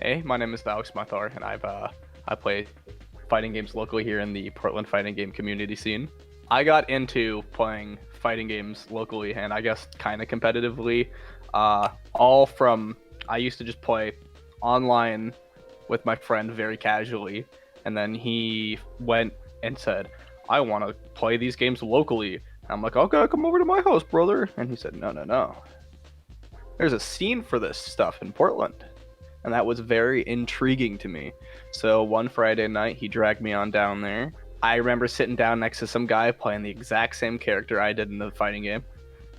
Hey, my name is Alex Mathar, and I play fighting games locally here in the Portland fighting game community scene. I got into playing fighting games locally, and I guess kind of competitively, all from I used to just play online with my friend very casually, and then he went and said, "I want to play these games locally." And I'm like, "Okay, come over to my house, brother." And he said, "No, no, no. There's a scene for this stuff in Portland." And that was very intriguing to me. So one Friday night, he dragged me on down there. I remember sitting down next to some guy playing the exact same character I did in the fighting game,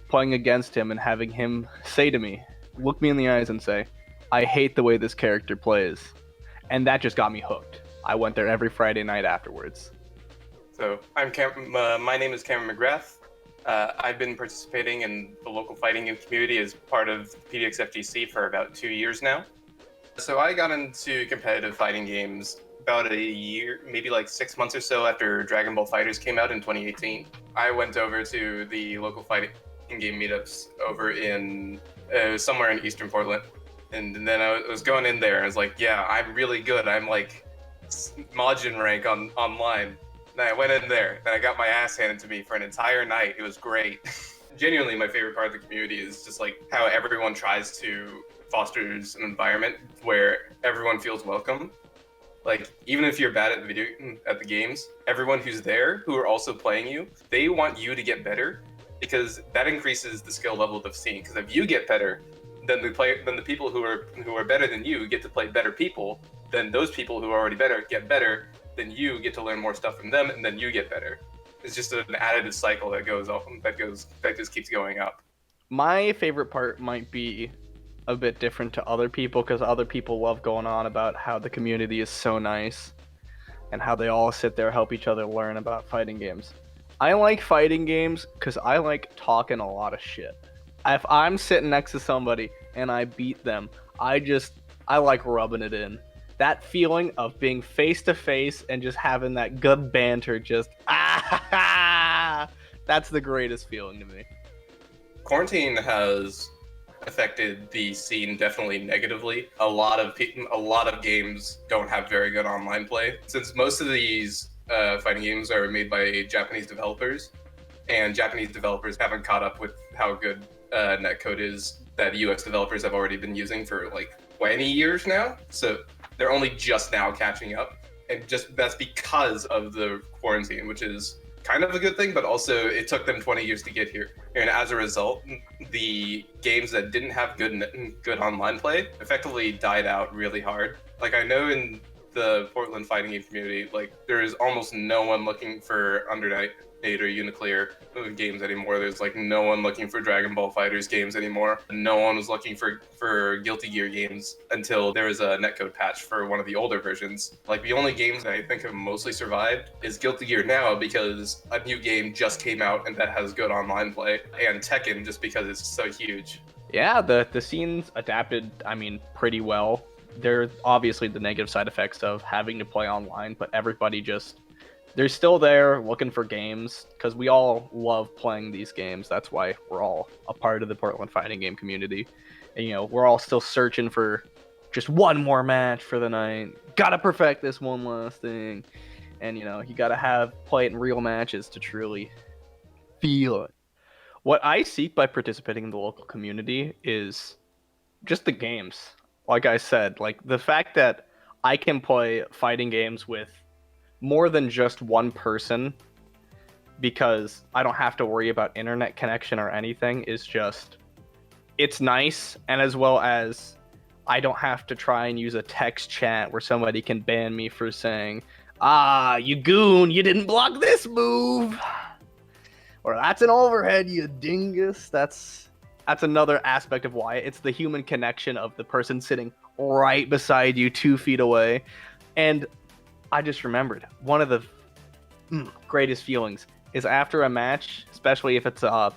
playing against him and having him say to me, look me in the eyes and say, I hate the way this character plays. And that just got me hooked. I went there every Friday night afterwards. So my name is Cameron McGrath. I've been participating in the local fighting game community as part of PDX FGC for about 2 years now. So I got into competitive fighting games about a year, maybe like 6 months or so after Dragon Ball FighterZ came out in 2018. I went over to the local fighting game meetups over in somewhere in Eastern Portland. And then I was going in there and I was like, yeah, I'm really good. I'm like Majin rank online. And I went in there and I got my ass handed to me for an entire night. It was great. Genuinely, my favorite part of the community is just like how everyone tries to fosters an environment where everyone feels welcome. Like even if you're bad at the games, everyone who's there who are also playing you, they want you to get better because that increases the skill level of the scene. Because if you get better, then the people who are better than you get to play better people. Then those people who are already better get better. Then you get to learn more stuff from them, and then you get better. It's just an additive cycle that just keeps going up. My favorite part might be a bit different to other people because other people love going on about how the community is so nice and how they all sit there help each other learn about fighting games. I like fighting games because I like talking a lot of shit. If I'm sitting next to somebody and I beat them, I like rubbing it in. That feeling of being face to face and just having that good banter, that's the greatest feeling to me. Quarantine has affected the scene definitely negatively. A lot of games don't have very good online play since most of these fighting games are made by Japanese developers, and Japanese developers haven't caught up with how good netcode is that US developers have already been using for like 20 years now. So they're only just now catching up, and just that's because of the quarantine, which is kind of a good thing, but also it took them 20 years to get here. And as a result, the games that didn't have good online play effectively died out really hard. Like I know in the Portland fighting game community, like there is almost no one looking for Undernight or Uniclear games anymore. There's like no one looking for Dragon Ball FighterZ games anymore. No one was looking for Guilty Gear games until there was a netcode patch for one of the older versions. Like the only games that I think have mostly survived is Guilty Gear now because a new game just came out and that has good online play, and Tekken just because it's so huge. Yeah, the scene's adapted, I mean, pretty well. There's obviously the negative side effects of having to play online, but everybody they're still there looking for games because we all love playing these games. That's why we're all a part of the Portland fighting game community. And, we're all still searching for just one more match for the night. Gotta perfect this one last thing. And, you gotta play it in real matches to truly feel it. What I seek by participating in the local community is just the games. Like I said, like the fact that I can play fighting games with more than just one person because I don't have to worry about internet connection or anything it's nice, and as well as I don't have to try and use a text chat where somebody can ban me for saying, you goon, you didn't block this move, or that's an overhead, you dingus. That's another aspect of why it's the human connection of the person sitting right beside you 2 feet away. And I just remembered one of the greatest feelings is after a match, especially if it's a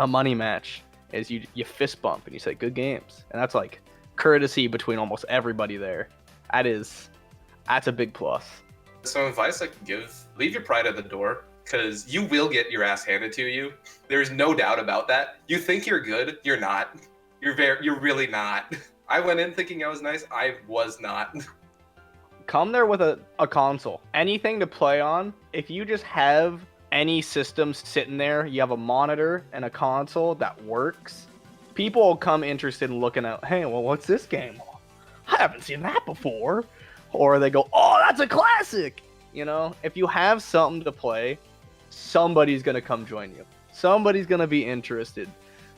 money match, is you fist bump and you say good games, and that's like courtesy between almost everybody there. That's a big plus. Some advice I could give: leave your pride at the door, because you will get your ass handed to you. There's no doubt about that. You think you're good, you're not. You're really not. I went in thinking I was nice. I was not. Come there with a console, anything to play on. If you just have any system sitting there, you have a monitor and a console that works, people will come interested in looking at, hey, well, what's this game? I haven't seen that before. Or they go, oh, that's a classic. You know, if you have something to play, somebody's going to come join you. Somebody's going to be interested.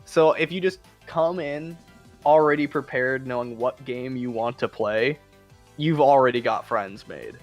So if you just come in already prepared, knowing what game you want to play, you've already got friends made.